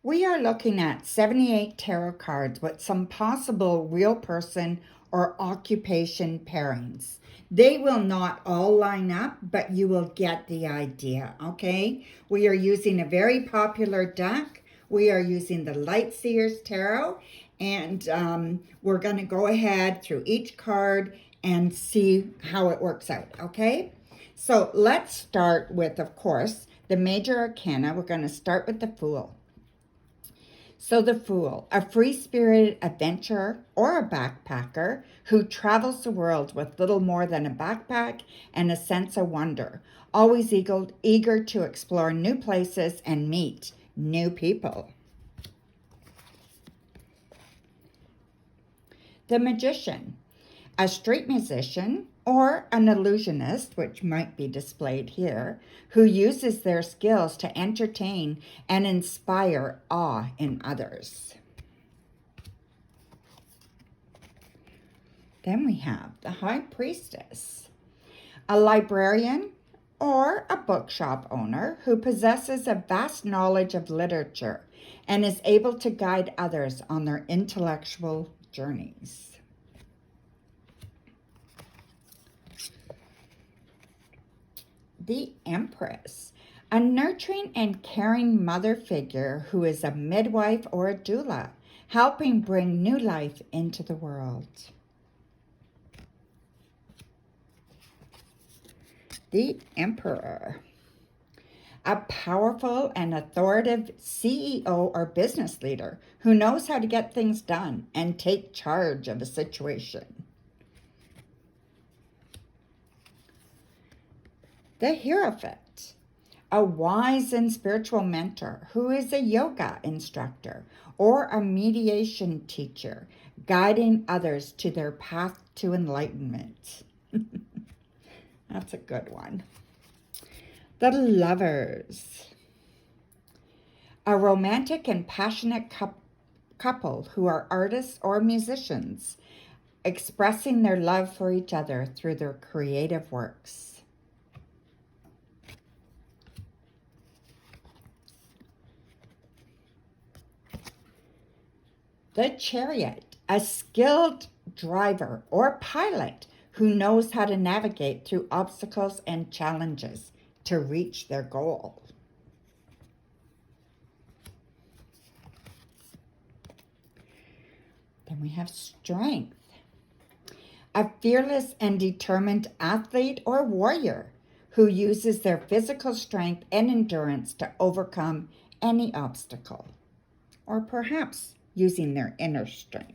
We are looking at 78 tarot cards with some possible real person or occupation pairings. They will not all line up, but you will get the idea, okay? We are using a very popular deck. We are using the Lightseers Tarot, and we're going to go ahead through each card and see how it works out, okay? So let's start with, of course, the major arcana. We're going to start with the Fool. So the Fool, a free-spirited adventurer or a backpacker who travels the world with little more than a backpack and a sense of wonder, always eager to explore new places and meet new people. The Magician, a street musician or an illusionist, which might be displayed here, who uses their skills to entertain and inspire awe in others. Then we have the High Priestess, a librarian or a bookshop owner who possesses a vast knowledge of literature and is able to guide others on their intellectual journeys. The Empress, a nurturing and caring mother figure who is a midwife or a doula, helping bring new life into the world. The Emperor, a powerful and authoritative CEO or business leader who knows how to get things done and take charge of a situation. The Hierophant, a wise and spiritual mentor who is a yoga instructor or a mediation teacher, guiding others to their path to enlightenment. That's a good one. The Lovers, a romantic and passionate couple who are artists or musicians, expressing their love for each other through their creative works. The Chariot, a skilled driver or pilot who knows how to navigate through obstacles and challenges to reach their goal. Then we have Strength, a fearless and determined athlete or warrior who uses their physical strength and endurance to overcome any obstacle, or perhaps using their inner strength.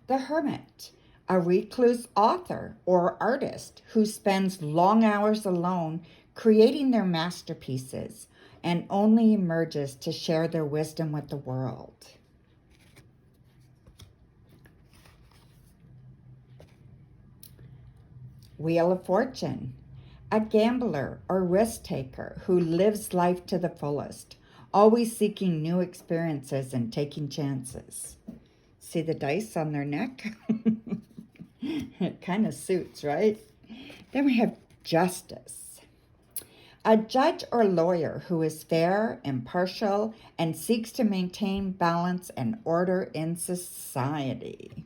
The Hermit, a recluse author or artist who spends long hours alone creating their masterpieces and only emerges to share their wisdom with the world. Wheel of Fortune, a gambler or risk taker who lives life to the fullest, always seeking new experiences and taking chances. See the dice on their neck? It kind of suits, right? Then we have Justice, a judge or lawyer who is fair, impartial, and seeks to maintain balance and order in society.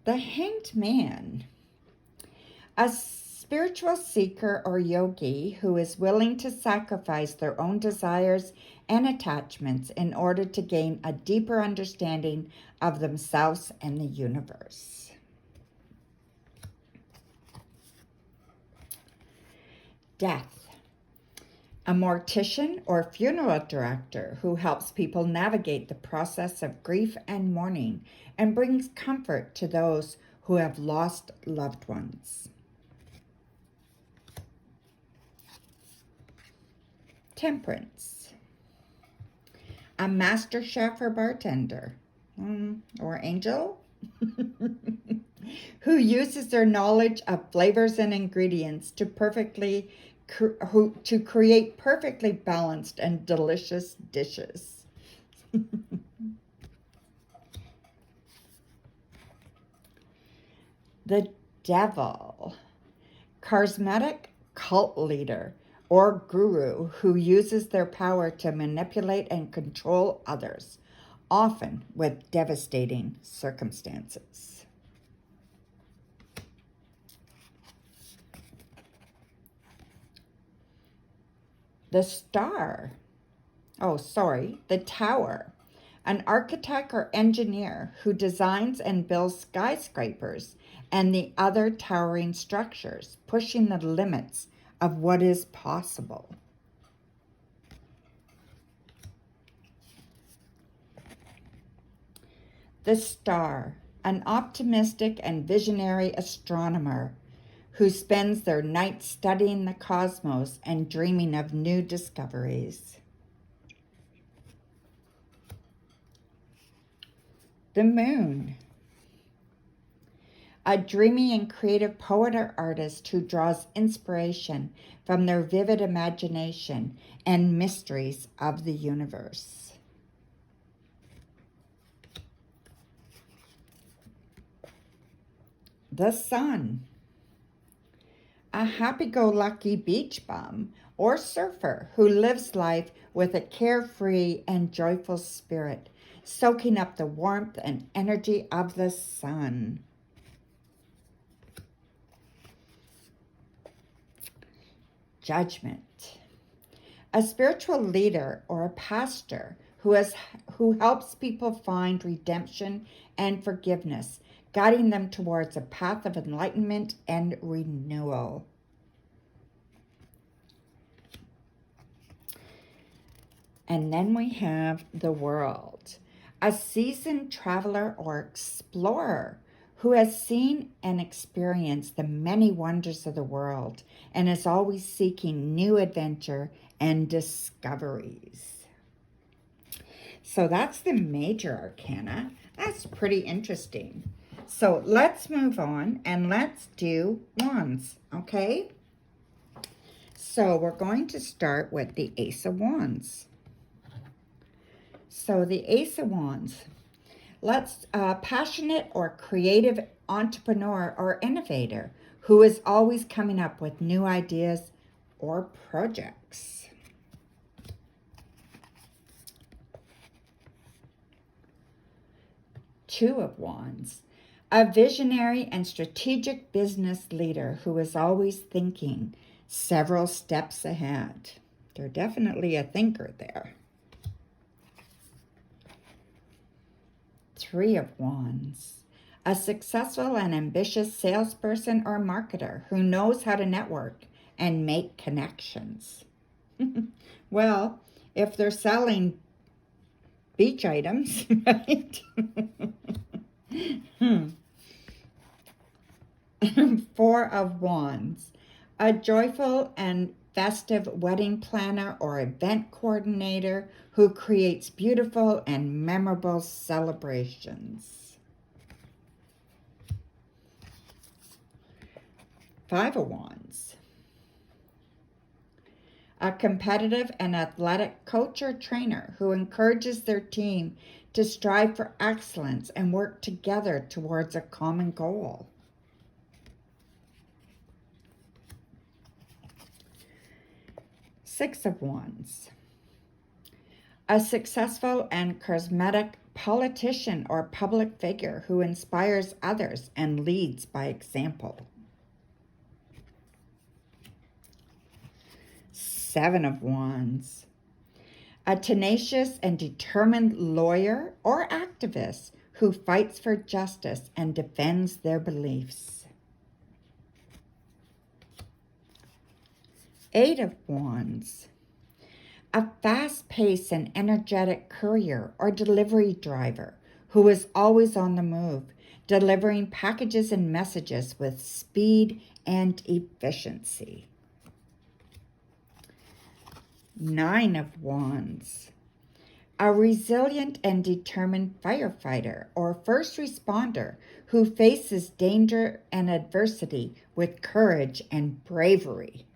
The Hanged Man, a spiritual seeker or yogi who is willing to sacrifice their own desires and attachments in order to gain a deeper understanding of themselves and the universe. Death, a mortician or funeral director who helps people navigate the process of grief and mourning and brings comfort to those who have lost loved ones. Temperance, a master chef or bartender, or angel, who uses their knowledge of flavors and ingredients to create perfectly balanced and delicious dishes. The Devil, charismatic cult leader or guru who uses their power to manipulate and control others, often with devastating circumstances. The the Tower, an architect or engineer who designs and builds skyscrapers and the other towering structures, pushing the limits of what is possible. The Star, an optimistic and visionary astronomer who spends their nights studying the cosmos and dreaming of new discoveries. The Moon, a dreamy and creative poet or artist who draws inspiration from their vivid imagination and mysteries of the universe. The Sun, a happy-go-lucky beach bum or surfer who lives life with a carefree and joyful spirit, soaking up the warmth and energy of the sun. Judgment, a spiritual leader or a pastor who helps people find redemption and forgiveness, guiding them towards a path of enlightenment and renewal. And then we have the World, a seasoned traveler or explorer who has seen and experienced the many wonders of the world and is always seeking new adventure and discoveries. So that's the major arcana. That's pretty interesting. So let's move on and let's do wands, okay? So we're going to start with the Ace of Wands. So the Ace of Wands, let's passionate or creative entrepreneur or innovator who is always coming up with new ideas or projects. Two of Wands, a visionary and strategic business leader who is always thinking several steps ahead. They're definitely a thinker there. Three of Wands, a successful and ambitious salesperson or marketer who knows how to network and make connections. Well, if they're selling beach items, right? Four of Wands, a joyful and festive wedding planner or event coordinator who creates beautiful and memorable celebrations. Five of Wands, a competitive and athletic coach or trainer who encourages their team to strive for excellence and work together towards a common goal. Six of Wands, a successful and charismatic politician or public figure who inspires others and leads by example. Seven of Wands, a tenacious and determined lawyer or activist who fights for justice and defends their beliefs. Eight of Wands, a fast-paced and energetic courier or delivery driver who is always on the move, delivering packages and messages with speed and efficiency. Nine of Wands, a resilient and determined firefighter or first responder who faces danger and adversity with courage and bravery.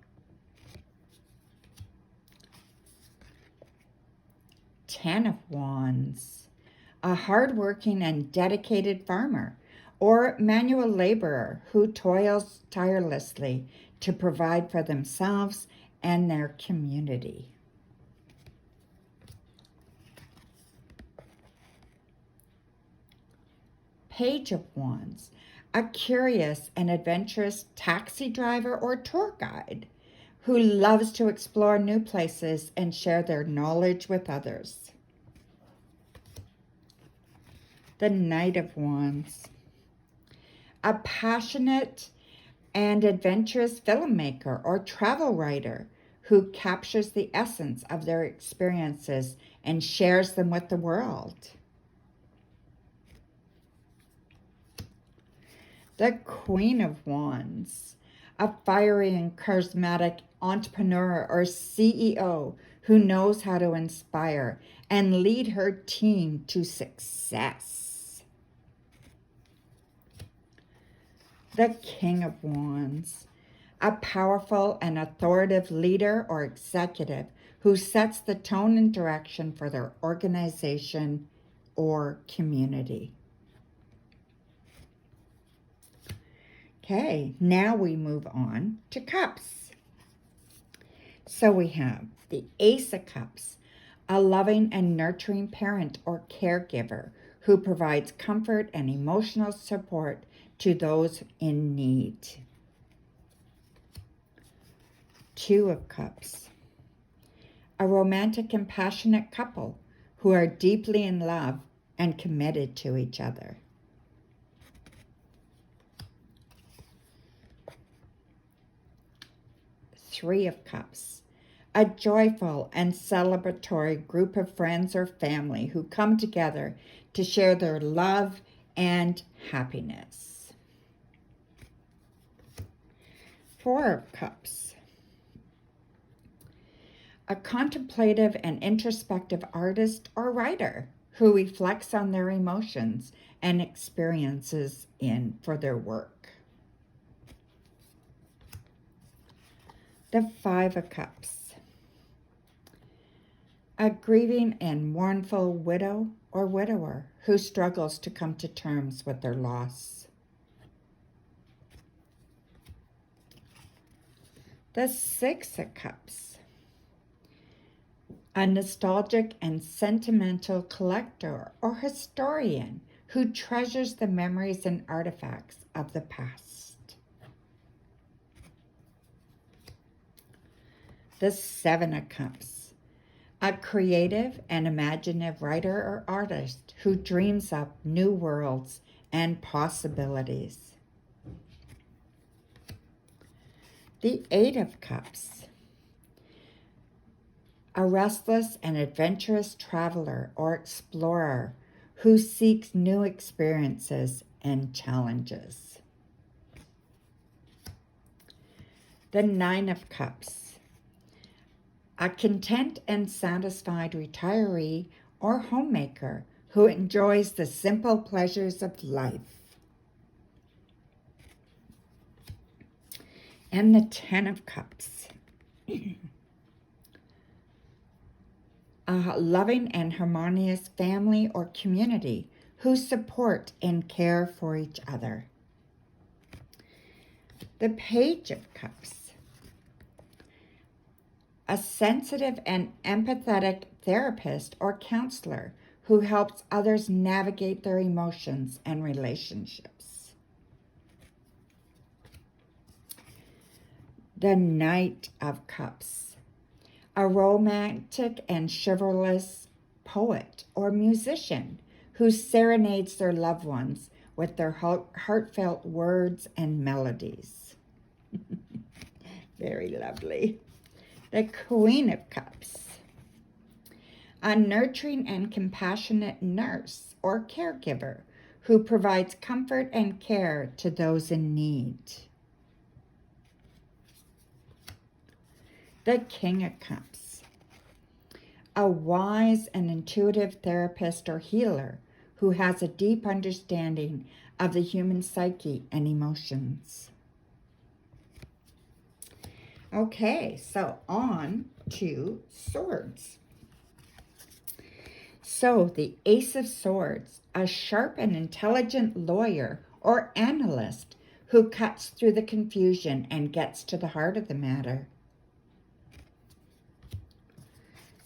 10 of Wands, a hardworking and dedicated farmer or manual laborer who toils tirelessly to provide for themselves and their community. Page of Wands, a curious and adventurous taxi driver or tour guide who loves to explore new places and share their knowledge with others. The Knight of Wands, a passionate and adventurous filmmaker or travel writer who captures the essence of their experiences and shares them with the world. The Queen of Wands, a fiery and charismatic entrepreneur or CEO who knows how to inspire and lead her team to success. The King of Wands, a powerful and authoritative leader or executive who sets the tone and direction for their organization or community. Okay, now we move on to cups. So we have the Ace of Cups, a loving and nurturing parent or caregiver who provides comfort and emotional support to those in need. Two of Cups, a romantic and passionate couple who are deeply in love and committed to each other. Three of Cups, a joyful and celebratory group of friends or family who come together to share their love and happiness. Four of Cups, a contemplative and introspective artist or writer who reflects on their emotions and experiences for their work. The Five of Cups, a grieving and mournful widow or widower who struggles to come to terms with their loss. The Six of Cups, a nostalgic and sentimental collector or historian who treasures the memories and artifacts of the past. The Seven of Cups, a creative and imaginative writer or artist who dreams up new worlds and possibilities. The Eight of Cups, a restless and adventurous traveler or explorer who seeks new experiences and challenges. The Nine of Cups, a content and satisfied retiree or homemaker who enjoys the simple pleasures of life. And the Ten of Cups, a loving and harmonious family or community who support and care for each other. The Page of Cups, a sensitive and empathetic therapist or counselor who helps others navigate their emotions and relationships. The Knight of Cups, a romantic and chivalrous poet or musician who serenades their loved ones with their heartfelt words and melodies. Very lovely. The Queen of Cups, a nurturing and compassionate nurse or caregiver who provides comfort and care to those in need. The King of Cups, a wise and intuitive therapist or healer who has a deep understanding of the human psyche and emotions. Okay, so on to swords. So the Ace of Swords, a sharp and intelligent lawyer or analyst who cuts through the confusion and gets to the heart of the matter.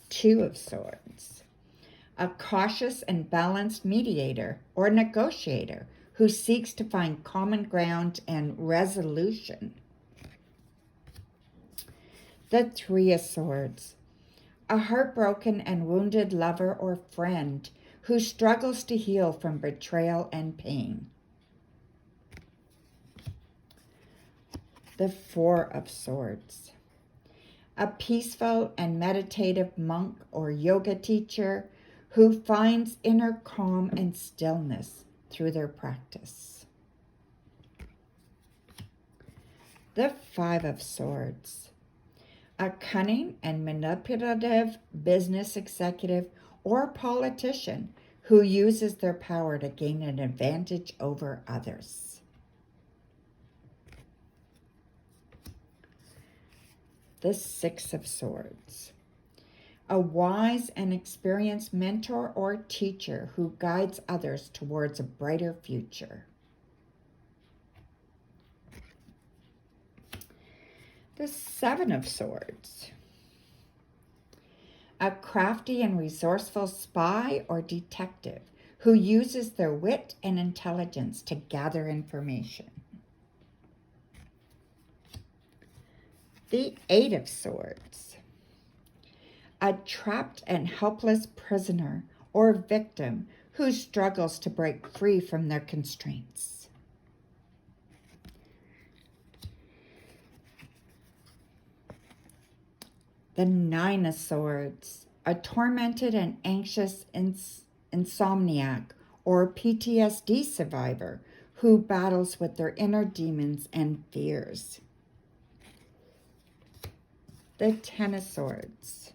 Two of Swords. A cautious and balanced mediator or negotiator who seeks to find common ground and resolution. The Three of Swords. A heartbroken and wounded lover or friend who struggles to heal from betrayal and pain. The Four of Swords. A peaceful and meditative monk or yoga teacher who finds inner calm and stillness through their practice. The Five of Swords. A cunning and manipulative business executive or politician who uses their power to gain an advantage over others. The Six of Swords. A wise and experienced mentor or teacher who guides others towards a brighter future. The Seven of Swords. A crafty and resourceful spy or detective who uses their wit and intelligence to gather information. The Eight of Swords. A trapped and helpless prisoner or victim who struggles to break free from their constraints. The Nine of Swords. A tormented and anxious insomniac or PTSD survivor who battles with their inner demons and fears. The Ten of Swords.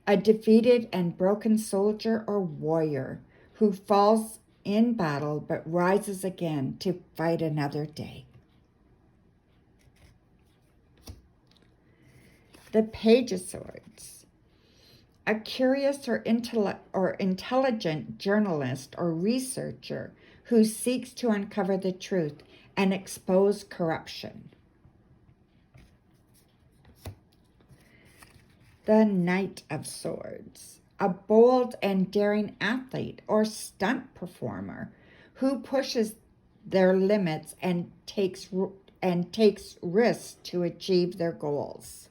A defeated and broken soldier or warrior who falls in battle but rises again to fight another day. The Page of Swords. A curious or intelligent journalist or researcher who seeks to uncover the truth and expose corruption. The Knight of Swords. A bold and daring athlete or stunt performer who pushes their limits and takes risks to achieve their goals.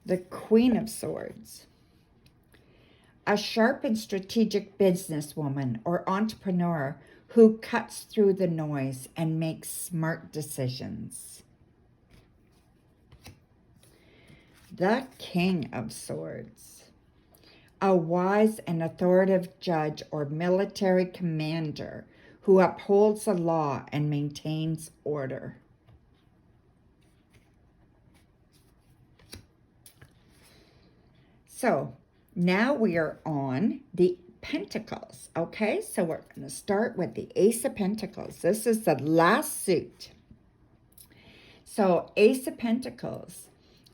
The Queen of Swords. A sharp and strategic businesswoman or entrepreneur who cuts through the noise and makes smart decisions. The King of Swords. A wise and authoritative judge or military commander who upholds the law and maintains order. So now we are on the Pentacles, okay? So we're going to start with the Ace of Pentacles. This is the last suit. So Ace of Pentacles,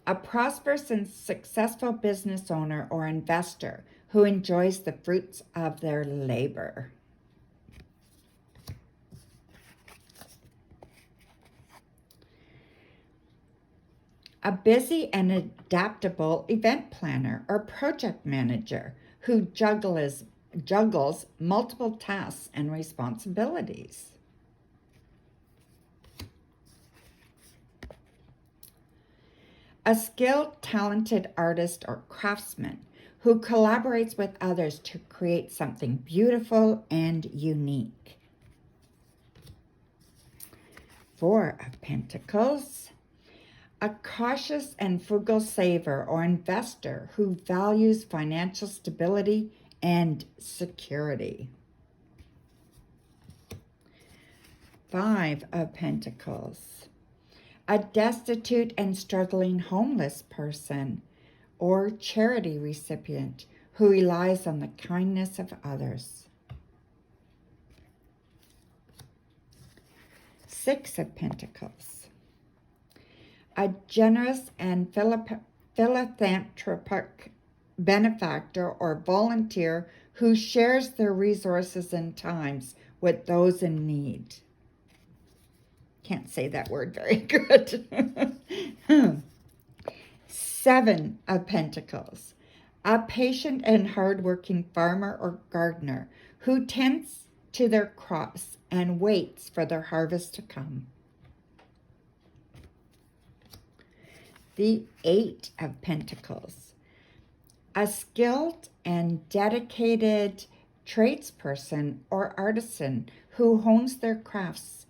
a prosperous and successful business owner or investor who enjoys the fruits of their labor. A busy and adaptable event planner or project manager who juggles multiple tasks and responsibilities. A skilled, talented artist or craftsman who collaborates with others to create something beautiful and unique. Four of Pentacles. A cautious and frugal saver or investor who values financial stability and security. Five of Pentacles. A destitute and struggling homeless person or charity recipient who relies on the kindness of others. Six of Pentacles. A generous and philanthropic benefactor or volunteer who shares their resources and times with those in need. Can't say that word very good. Seven of Pentacles, a patient and hardworking farmer or gardener who tends to their crops and waits for their harvest to come. The Eight of Pentacles, a skilled and dedicated tradesperson or artisan who hones their crafts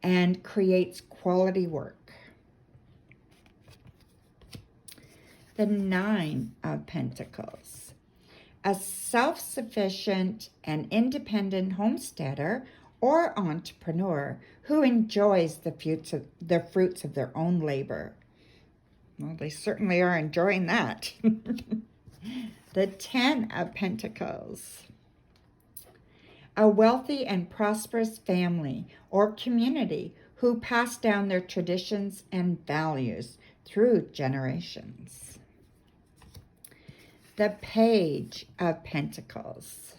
and creates quality work. The Nine of Pentacles, a self-sufficient and independent homesteader or entrepreneur who enjoys the fruits of their own labor. Well, they certainly are enjoying that. The Ten of Pentacles, a wealthy and prosperous family or community who pass down their traditions and values through generations. The Page of Pentacles,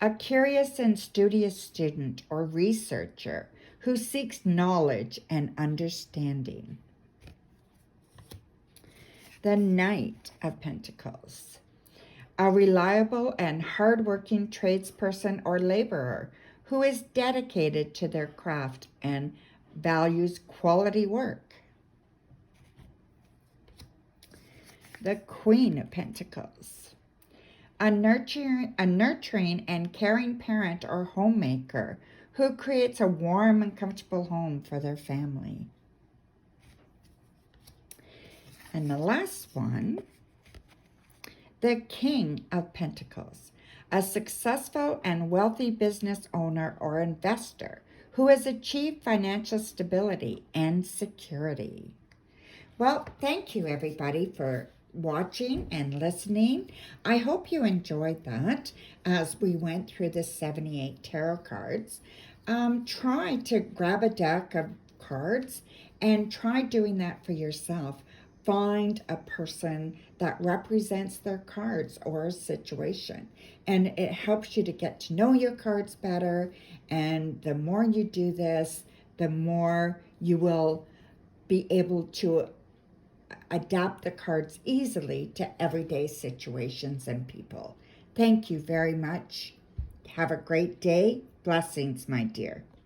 a curious and studious student or researcher who seeks knowledge and understanding. The Knight of Pentacles, a reliable and hardworking tradesperson or laborer who is dedicated to their craft and values quality work. The Queen of Pentacles, a nurturing and caring parent or homemaker who creates a warm and comfortable home for their family. And the last one, the King of Pentacles, a successful and wealthy business owner or investor who has achieved financial stability and security. Well, thank you everybody for watching and listening. I hope you enjoyed that as we went through the 78 tarot cards. Try to grab a deck of cards and try doing that for yourself. Find a person that represents their cards or a situation, and it helps you to get to know your cards better. And the more you do this, the more you will be able to adapt the cards easily to everyday situations and people. Thank you very much. Have a great day. Blessings, my dear.